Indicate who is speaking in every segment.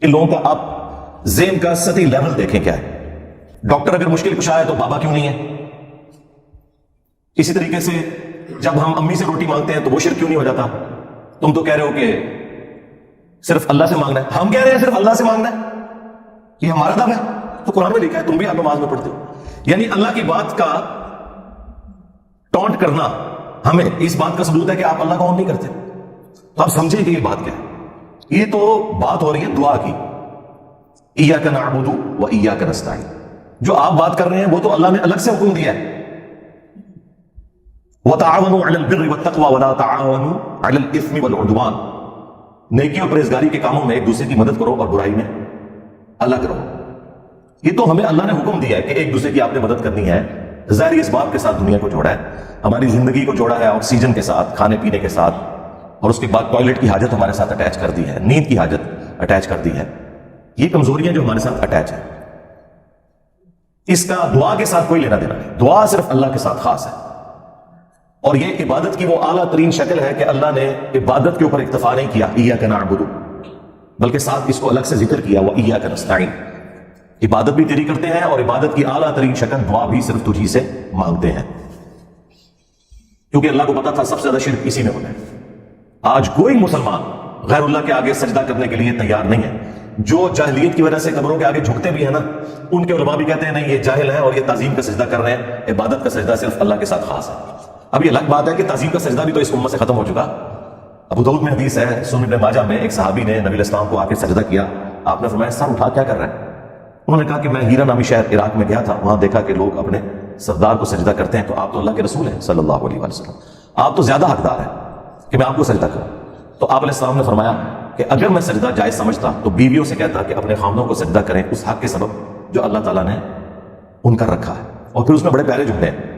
Speaker 1: ان لوگوں کا آپ ذہن کا سطحی لیول دیکھیں کیا ہے. ڈاکٹر اگر مشکل کشا ہے تو بابا کیوں نہیں ہے؟ اسی طریقے سے جب ہم امی سے روٹی مانگتے ہیں تو وہ شرک کیوں نہیں ہو جاتا؟ تم تو کہہ رہے ہو کہ صرف اللہ سے مانگنا ہے، ہم کہہ رہے ہیں صرف اللہ سے مانگنا ہے، یہ ہمارا دعویٰ ہے. تو قرآن میں لکھا ہے، تم بھی آپ نماز میں پڑھتے ہو. یعنی اللہ کی بات کا ٹونٹ کرنا ہمیں اس بات کا ثبوت ہے کہ آپ اللہ کا نہیں کرتے. تو آپ سمجھیں کہ یہ بات کیا ہے. یہ تو بات ہو رہی ہے دعا کی، ایاک نعبد و ایاک نستعین. جو آپ بات کر رہے ہیں وہ تو اللہ نے الگ سے حکم دیا ہے، وَتَعَاوَنُوا عَلَى الْبِرِّ وَالتَّقْوَى وَلَا تَعَاوَنُوا عَلَى الْإِثْمِ وَالْعُدْوَانِ. نیکی اور پرہیزگاری کے کاموں میں ایک دوسرے کی مدد کرو اور برائی میں الگ رہو. یہ تو ہمیں اللہ نے حکم دیا ہے کہ ایک دوسرے کی آپ نے مدد کرنی ہے. ظاہر اس بات کے ساتھ دنیا کو جوڑا ہے، ہماری زندگی کو جوڑا ہے آکسیجن کے ساتھ، کھانے پینے کے ساتھ، اور اس کے بعد ٹوائلٹ کی حاجت ہمارے ساتھ اٹیچ کر دی ہے، نیند کی حاجت اٹیچ کر دی ہے. یہ کمزوریاں جو ہمارے ساتھ اٹیچ ہیں، اس کا دعا کے ساتھ کوئی لینا دینا نہیں. دعا صرف اللہ کے ساتھ خاص ہے، اور یہ عبادت کی وہ اعلیٰ ترین شکل ہے کہ اللہ نے عبادت کے اوپر اکتفا نہیں کیا ایاک نعبد، بلکہ ساتھ اس کو الگ سے ذکر کیا وایاک نستعین. عبادت بھی تیری کرتے ہیں اور عبادت کی اعلیٰ ترین شکل دعا بھی صرف تجھی سے مانگتے ہیں، کیونکہ اللہ کو پتا تھا سب سے زیادہ شرک اسی میں ہونا ہے. آج کوئی مسلمان غیر اللہ کے آگے سجدہ کرنے کے لیے تیار نہیں ہے. جو جاہلیت کی وجہ سے قبروں کے آگے جھکتے بھی ہیں نا، ان کے علماء بھی کہتے ہیں نہیں یہ جاہل ہیں اور یہ تعظیم کا سجدہ کر رہے ہیں. عبادت کا سجدہ صرف اللہ کے ساتھ خاص ہے. اب یہ الگ بات ہے کہ تعظیم کا سجدہ بھی تو اس امت سے ختم ہو چکا. ابو داؤد میں حدیث ہے، سنن ابن ماجہ میں، ایک صحابی نے نبی علیہ السلام کو آ کے سجدہ کیا. آپ نے فرمایا سر اٹھا کیا کر رہا ہے؟ انہوں نے کہا کہ میں ہیرا نامی شہر عراق میں گیا تھا، وہاں دیکھا کہ لوگ اپنے سردار کو سجدہ کرتے ہیں، تو آپ تو اللہ کے رسول ہیں صلی اللہ علیہ وسلم، آپ تو زیادہ حقدار ہیں کہ میں آپ کو سجدہ کروں. تو آپ علیہ السلام نے فرمایا کہ اگر میں سجدہ جائز سمجھتا تو بیویوں سے کہتا کہ اپنے خامدوں کو سجدہ کریں اس حق کے سبب جو اللہ تعالیٰ نے ان کا رکھا ہے. اور پھر اس میں بڑے پیارے جملے ہیں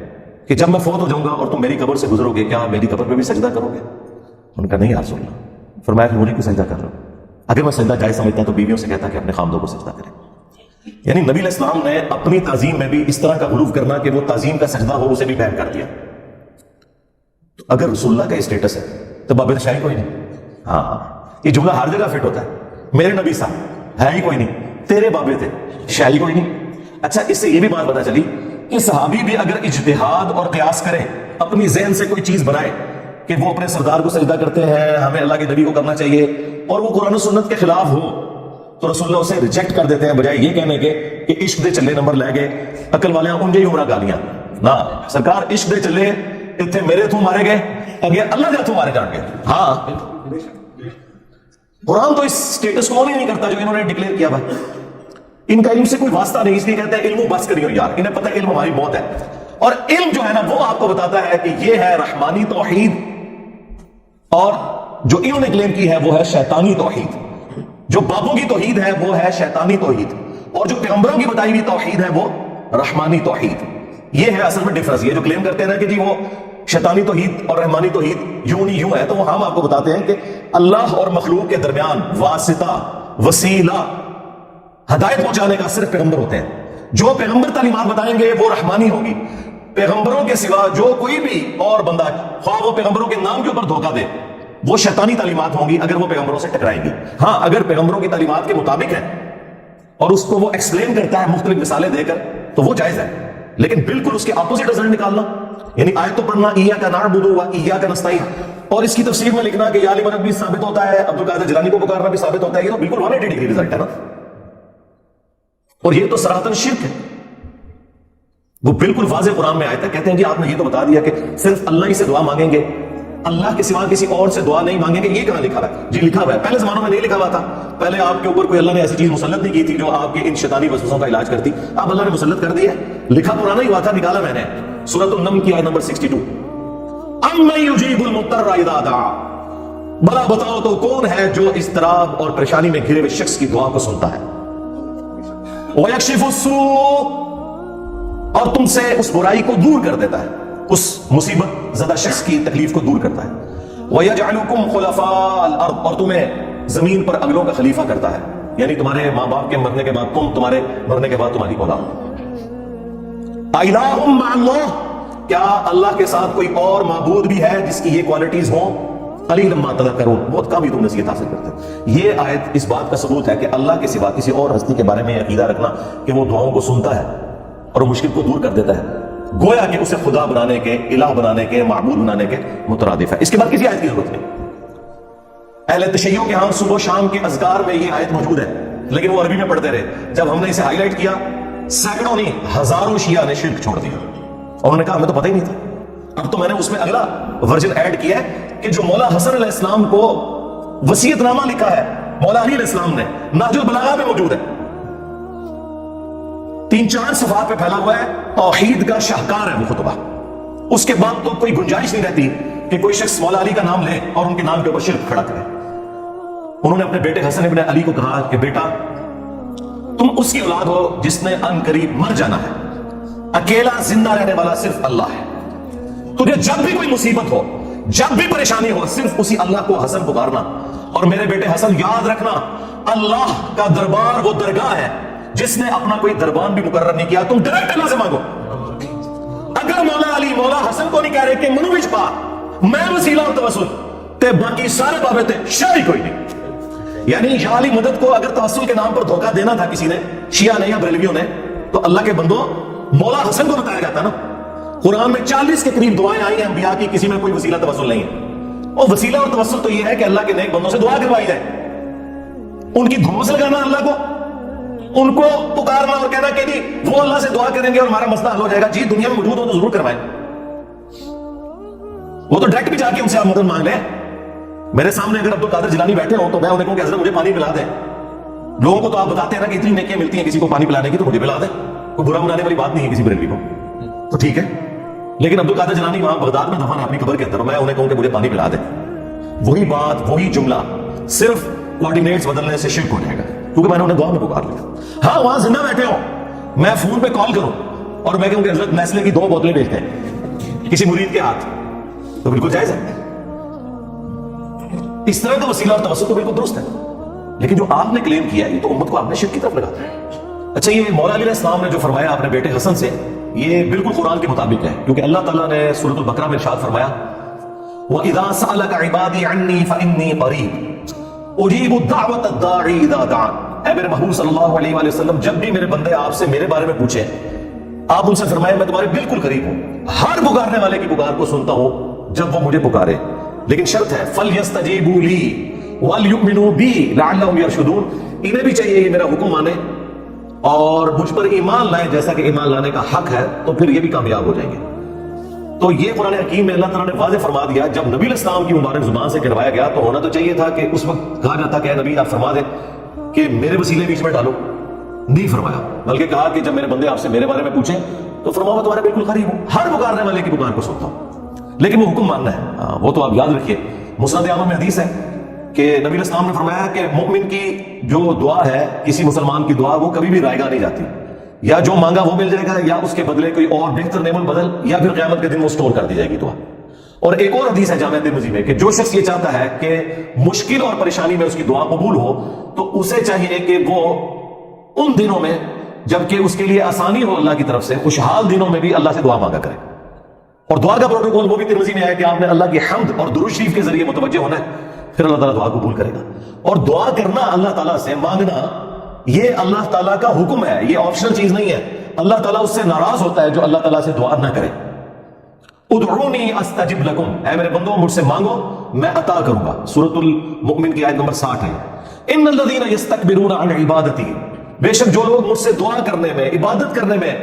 Speaker 1: کہ جب میں فوت ہو جاؤں گا اور تم میری قبر سے گزرو گے کیا میری قبر پہ بھی سجدہ کرو گے؟ ان کا نہیں یا رسول اللہ. فرمایا کہ انہیں کو سجدہ کر رہا ہوں. اگر میں سجدہ جائز سمجھتا تو بیویوں سے کہتا کہ اپنے خامدوں کو سجدہ کریں. یعنی نبی علیہ السلام نے اپنی تعظیم میں بھی اس طرح کا غلو کرنا کہ وہ تعظیم کا سجدہ ہو اسے بھی بین کر دیا. تو اگر رسول اللہ کا اسٹیٹس ہے تو باب شاہی کوئی نہیں. ہاں یہ جملہ ہر جگہ فٹ ہوتا ہے. میرے نبی صاحب ہے ہی کوئی نہیں، تیرے بابے تھے شاہی کوئی نہیں. اچھا اس سے یہ بھی بات پتا چلی کہ صحابی بھی اگر اجتہاد اور قیاس کرے، اپنی ذہن سے کوئی چیز بنائے کہ وہ اپنے سردار کو سجدہ کرتے ہیں، ہمیں اللہ کے نبی کو کرنا چاہیے، اور وہ قرآن و سنت کے خلاف ہو، تو رسول اللہ اسے ریجیکٹ کر دیتے ہیں بجائے یہ کہنے کے کہ عشق دے چلے نمبر لے گئے عقل والے انجے ہی عمرہ گالیاں نہ. سرکار عشق دے چلے اتنے میرے تو مارے گئے، اگے اللہ کے ہاتھوں مارے جان گے. ہاں قرآن تو اس سٹیٹس کو نہیں کرتا جو انہوں نے ڈکلیئر کیا. بھائی ان کا علم سے کوئی واسطہ نہیں، اس لیے کہتے ہیں علم بس کریو یار، انہیں پتہ ہے علم ہماری موت ہے. اور علم جو ہے نا وہ آپ کو بتاتا ہے کہ یہ ہے رحمانی توحید، اور جو انہوں نے کلیم کی ہے وہ ہے شیطانی توحید. جو بابوں کی توحید ہے وہ ہے شیطانی توحید، اور جو پیغمبروں کی بتائی ہوئی توحید ہے وہ رحمانی توحید. یہ ہے اصل میں ڈفرنس. یہ جو کلیم کرتے ہیں نا کہ جی وہ شیطانی توحید اور رحمانی توحید یوں نہیں یوں ہے، تو وہ ہم آپ کو بتاتے ہیں کہ اللہ اور مخلوق کے درمیان واسطہ، وسیلہ، ہدایت پہنچانے کا صرف پیغمبر ہوتے ہیں. جو پیغمبر تعلیمات بتائیں گے وہ رحمانی ہوگی. پیغمبروں کے سوا جو کوئی بھی اور بندہ خواہ وہ پیغمبروں کے نام کے اوپر دھوکہ دے وہ شیطانی تعلیمات ہوں گی اگر وہ پیغمبروں سے ٹکرائیں گی. ہاں اگر پیغمبروں کی تعلیمات کے مطابق ہے اور اس کو وہ ایکسپلین کرتا ہے مختلف مثالیں دے کر تو وہ جائز ہے، لیکن بالکل اس کے اپوزٹ رزلٹ نکالنا، یعنی آیت تو پڑھنا ایاک نعبد و ایاک نستعین، اور اس کی تفسیر میں لکھنا کہ یا علی مدد بھی ثابت ہوتا ہے، عبد القادر جیلانی کو پکارنا بھی ثابت ہوتا ہے، یہ تو بالکل 180 ڈگری رزلٹ ہے نا. اور یہ تو صراحتاً شرک ہے. وہ بالکل واضح قرآن میں آیت ہے. کہتے ہیں جی آپ نے یہ تو بتا دیا کہ صرف اللہ ہی سے دعا مانگیں گے، اللہ کے سوا کسی اور سے دعا نہیں مانگیں گے. یہ کہاں لکھا ہوا ہے؟ جی لکھا ہوا ہے. پہلے زمانوں میں نہیں لکھا ہوا تھا. پہلے آپ کے اوپر کوئی اللہ نے ایسی چیز مسلط نہیں کی تھی جو آپ کے ان شیطانی وسوسوں کا علاج کرتی. اب اللہ نے مسلط کر دی ہے. لکھا پرانا ہی ہوا تھا، نکالا میں نے. سورۃ النمل کی آیت نمبر 62، اَمَّن يُجِيبُ الْمُضْطَرَّ إِذَا دَعَاهُ، بھلا بتاؤ تو کون ہے جو اضطراب اور پریشانی میں گھرے ہوئے شخص کی دعا کو سنتا ہے. وَيَكْشِفُ السُّوءَ، اور تم سے اس برائی کو دور کر دیتا ہے، اس مصیبت زدہ شخص کی تکلیف کو دور کرتا ہے. وَيَجْعَلُكُمْ خُلَفَاءَ الْأَرْضِ، اور تمہیں زمین پر اگلوں کا خلیفہ کرتا ہے، یعنی تمہارے ماں باپ کے مرنے کے بعد تم، تمہارے مرنے کے بعد تمہاری اولاد. أَإِلَٰهٌ مَّعَ اللَّهِ، کیا اللہ کے ساتھ کوئی اور معبود بھی ہے جس کی یہ کوالٹیز ہوں؟ قلیلا ما تذکرون، بہت کم ہی تم نصیحت حاصل کرتے ہو۔ یہ آیت اس بات کا ثبوت ہے کہ اللہ کے سوا کسی اور ہستی کے بارے میں عقیدہ رکھنا کہ وہ دعاؤں کو سنتا ہے اور مشکل کو دور کر دیتا ہے، گویا کہ اسے خدا بنانے کے، الہ بنانے کے، معبود بنانے کے مترادف ہے۔ اس کے بعد کسی آیت کی ضرورت نہیں۔ اہل تشیع کے ہاں صبح و شام کے اذکار میں یہ آیت موجود ہے، لیکن وہ عربی میں پڑھتے رہے۔ جب ہم نے اسے ہائی لائٹ کیا، سینکڑوں نہیں ہزاروں شیعہ نے شرک چھوڑ دیا، اور انہوں نے کہا ہمیں تو پتہ ہی نہیں تھا۔ اب تو میں نے اس میں اگلا ورژن ایڈ کیا ہے کہ جو مولا حسن علیہ السلام کو وصیت نامہ لکھا ہے مولا علی علیہ السلام نے، نہج البلاغہ میں موجود ہے، 3-4 صفحات پہ پھیلا ہوا ہے، توحید کا شاہکار ہے وہ خطبہ۔ اس کے بعد تو کوئی گنجائش نہیں رہتی کہ کوئی شخص مولا علی کا نام لے اور ان کے نام کے اوپر شرک کھڑا کرے۔ انہوں نے اپنے بیٹے حسن ابن علی کو کہا کہ بیٹا تم اس کی اولاد ہو جس نے ان قریب مر جانا ہے، اکیلا زندہ رہنے والا صرف اللہ ہے، تجھے جب بھی کوئی مصیبت ہو، جب بھی پریشانی ہو، صرف اسی اللہ کو حسن پکارنا، اور میرے بیٹے حسن یاد رکھنا اللہ کا دربار وہ درگاہ ہے جس نے اپنا کوئی دربان بھی مقرر نہیں کیا، تم ڈائریکٹ اللہ سے مانگو۔ اگر مولا علی مولا حسن کو نہیں کہہ رہے کہ منو وچ پا میں وسیلہ اور توسل تے باقی سارے بابے تے شاہی کوئی نہیں، یعنی یا علی مدد کو اگر توسل کے نام پر دھوکہ دینا تھا کسی نے، شیعہ نے یا بریلویوں نے، تو اللہ کے بندوں مولا حسن کو بتایا جاتا نا۔ قرآن میں 40 کے قریب دعائیں آئی ہیں انبیاء کی، کسی میں کوئی وسیلہ توسل نہیں ہے۔ اور وسیلہ اور توسل تو یہ ہے کہ اللہ کے نیک بندوں سے دعا کروائی جائے، ان کی دھوس لگانا اللہ کو، ان کو پکارنا اور کہنا کہ جی وہ اللہ سے دعا کریں گے اور ہمارا مسئلہ حل ہو جائے گا۔ جی دنیا میں موجود ہو تو ضرور کروائیں، وہ تو ڈائریکٹ بھی جا کے ان سے آپ مدد مانگ لیں۔ میرے سامنے اگر عبد القادر جیلانی بیٹھے ہوں تو میں انہیں کہوں کہ حضرت مجھے پانی پلا دیں۔ لوگوں کو تو آپ بتاتے ہیں نا کہ اتنی نیکیاں ملتی ہیں کسی کو پانی پلانے کی، تو مجھے پلا دیں، کوئی برا منانے والی بات نہیں ہے کسی بریلوی کو، تو ٹھیک ہے۔ لیکن عبد القادر جیلانی وہاں بغداد میں دفن ہے اپنی قبر کے اندر، میں انہیں کہوں کہ مجھے پانی پلا دیں، وہی بات وہی جملہ صرف کوآرڈینیٹس بدلنے سے شرک ہو جائے گا، کیونکہ میں نے انہیں دعا میں پکار لیا۔ ہاں وہاں زندہ بیٹھے ہوں، میں فون پہ کال کروں اور میں کہوں کہ حضرت نیسلے کی 2 بوتلیں بھیجتے ہیں کسی مرید کے ہاتھ، تو بالکل جائز ہے۔ اس طرح کا وسیلہ اور توسل تو بالکل درست ہے، لیکن جو آپ نے کلیم کیا ہے یہ تو امت کو آپ نے شرک کی طرف لگا دیا۔ اچھا یہ مولا علی علیہ السلام نے جو فرمایا اپنے بیٹے حسن سے، یہ بالکل قرآن کے مطابق ہے، کیونکہ اللہ تعالیٰ نے سورۃ البقرہ میں ارشاد فرمایا وَإِذَا سَأَلَكَ عِبَادِي عَنِّي فَإِنِّي قَرِيبٌ أُجِيبُ دَعْوَةَ الدَّاعِ إِذَا دَعَانِ۔ اے میرے محبوب صلی اللہ علیہ وآلہ وسلم، جب بھی میرے بندے آپ سے میرے بارے میں پوچھیں، آپ ان سے فرمائیں میں تمہارے بالکل قریب ہوں، ہر پکارنے والے کی پکار کو سنتا ہوں جب وہ مجھے پکارے، لیکن شرط ہے فَلْيَسْتَجِيبُوا لِي وَلْيُؤْمِنُوا بِي لَعَلَّهُمْ يَرْشُدُونَ، انہیں بھی چاہیے کہ میرا حکم مانے اور مجھ پر ایمان لائیں جیسا کہ ایمان لانے کا حق ہے، تو پھر یہ بھی کامیاب ہو جائیں گے۔ تو یہ قرآن حکیم میں اللہ تعالیٰ نے واضح فرما دیا، جب نبی علیہ السلام کی مبارک زبان سے کہلوایا گیا تو ہونا تو چاہیے تھا کہ اس وقت کہا جاتا کہ اے نبی آپ فرما دیں کہ میرے وسیلے بیچ میں ڈالو، نہیں فرمایا، بلکہ کہا کہ جب میرے بندے آپ سے میرے بارے میں پوچھیں تو فرماؤ میں تمہارے بالکل قریب ہوں، ہر پکارنے والے کی پکار کو سنتا ہوں، لیکن وہ حکم ماننا ہے، وہ تو آپ یاد رکھیے۔ مسند احمد میں حدیث ہے کہ نبی علیہ السلام نے فرمایا کہ مومن کی جو دعا ہے، کسی مسلمان کی دعا، وہ کبھی بھی رائے گاہ نہیں جاتی، یا جو مانگا وہ مل جائے گا، یا اس کے بدلے کوئی اور بہتر نعم البدل، یا پھر قیامت کے دن وہ سٹور کر دی جائے گی دعا۔ اور ایک اور حدیث ہے جامع ترمذی میں کہ جو شخص یہ چاہتا ہے کہ مشکل اور پریشانی میں اس کی دعا قبول ہو، تو اسے چاہیے کہ وہ ان دنوں میں جبکہ اس کے لیے آسانی ہو اللہ کی طرف سے، خوشحال دنوں میں بھی اللہ سے دعا مانگا کرے۔ اور دعا کا پروٹوکول وہ بھی ترمذی میں ہے کہ آپ نے اللہ کی حمد اور درود شریف کے ذریعے متوجہ ہونا ہے، پھر اللہ تعالیٰ دعا قبول کرے گا۔ اور دعا کرنا، اللہ تعالیٰ سے مانگنا، یہ اللہ تعالیٰ کا حکم ہے، یہ آپشنل چیز نہیں ہے۔ اللہ تعالیٰ اس سے ناراض ہوتا ہے جو اللہ تعالیٰ سے دعا نہ کرے۔ ادعونی استجب لکم، اے میرے بندوں مجھ سے مانگو میں عطا کروں گا، سورۃ المؤمن کی آیت نمبر 60 ہے۔ ان الذین یستکبرون عن عبادتی، بے شک جو لوگ مجھ سے دعا کرنے میں، عبادت کرنے میں،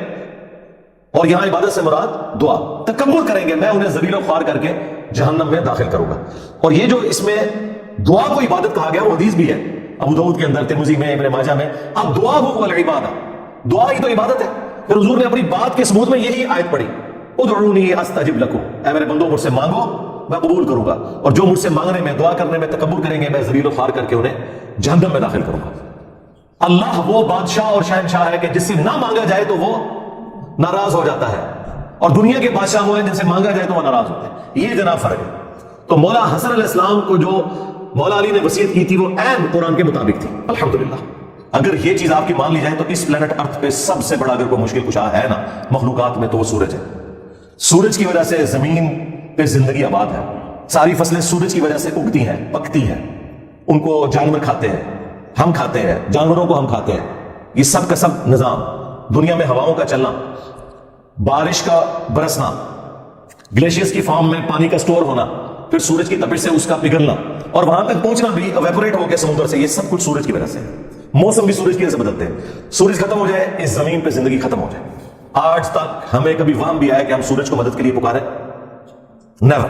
Speaker 1: اور یہاں عبادت سے مراد دعا، تکبر کریں گے، میں انہیں ذلیل و خوار کر کے جہنم میں داخل کروں گا۔ اور یہ جو اس میں دعا کو عبادت کہا گیا وہ حدیث بھی ہے ابو داؤد کے اندر، ترمذی میں، ابن ماجہ میں۔ اب دعا ہو العبادہ، دعا ہی تو عبادت ہے۔ پھر حضور نے اپنی بات کے ثبوت میں یہی آیت پڑھی، ادعونی استجب لکم، اے میرے بندوں مجھ سے مانگو میں قبول کروں گا، اور جو مجھ سے مانگنے میں، دعا کرنے میں تکبر کریں گے، میں ذلیل و خوار کر کے انہیں جہنم میں داخل کروں گا۔ اللہ وہ بادشاہ اور شہنشاہ ہے کہ جس سے نہ مانگا جائے تو وہ ناراض ہو جاتا ہے، اور دنیا کے بادشاہ وہ ہیں جن سے مانگا جائے تو وہ ناراض ہوتے ہیں۔ یہ جناب فرق ہے۔ تو مولا حسن علیہ السلام کو جو مولا علی نے وصیت کی تھی وہ عین قرآن کے مطابق تھی، الحمدللہ۔ اگر یہ چیز آپ کی مان لی جائے تو اس پلانٹ ارتھ پہ سب سے بڑا اگر کوئی مشکل کشا ہے نا مخلوقات میں تو وہ سورج ہے۔ سورج کی وجہ سے زمین پہ زندگی آباد ہے، ساری فصلیں سورج کی وجہ سے اگتی ہیں، پکتی ہیں، ان کو جانور کھاتے ہیں، ہم کھاتے ہیں، جانوروں کو ہم کھاتے ہیں. یہ سب کا سب نظام، دنیا میں ہواؤں کا چلنا، بارش کا برسنا، گلیشیئرز کی فارم میں پانی کا سٹور ہونا، پھر سورج کی تپش سے اس کا پگھلنا اور وہاں تک پہنچنا بھی ایویپوریٹ ہو کے سمندر سے، یہ سب کچھ سورج کی وجہ سے. موسم بھی سورج کی وجہ سے بدلتے ہیں. سورج ختم ہو جائے اس زمین پہ زندگی ختم ہو جائے. آج تک ہمیں کبھی وہم بھی آیا کہ ہم سورج کو مدد کے لیے پکارے؟ نیور.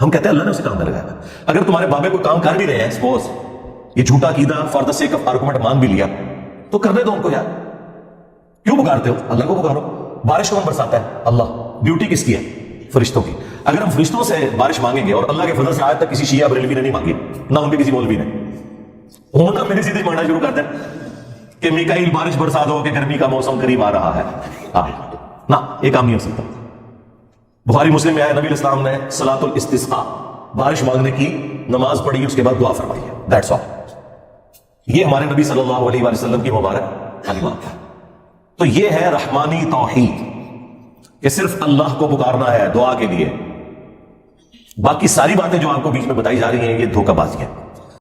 Speaker 1: ہم کہتے ہیں اللہ نے اسے کام میں لگایا. اگر تمہارے بابے کو کام کر بھی رہے ہیں، سپوز یہ جھوٹا عقیدہ for the sake of argument مان بھی لیا، تو کرنے دو ان کو یار. کیوں پکارتے ہو؟ اللہ کو پکارو. بارش کون برساتا ہے؟ اللہ. ڈیوٹی کس کی ہے؟ فرشتوں کی. اگر ہم فرشتوں سے بارش مانگیں گے، اور اللہ کے فضل سے آج تک کسی شیعہ بریلوی نے نہیں مانگی، نہ ان کے کسی مولوی نے، انہوں نے میری سیدھی مانگنا شروع کر دیں کہ میکائیل بارش برسا دو کہ گرمی کا موسم قریب آ رہا ہے. نہ، یہ کام نہیں ہو سکتا. بخاری مسلم میں آیا نبی علیہ السلام نے صلاۃ الاستسقاء، بارش مانگنے کی نماز پڑھی، اس کے بعد دعا فرمائی ہے. That's all. یہ ہمارے نبی صلی اللہ علیہ وآلہ وسلم کی مبارک کلمات ہے. تو یہ ہے رحمانی توحید کہ صرف اللہ کو پکارنا ہے دعا کے لیے. باقی ساری باتیں جو آپ کو بیچ میں بتائی جا رہی ہیں یہ دھوکہ بازی ہے.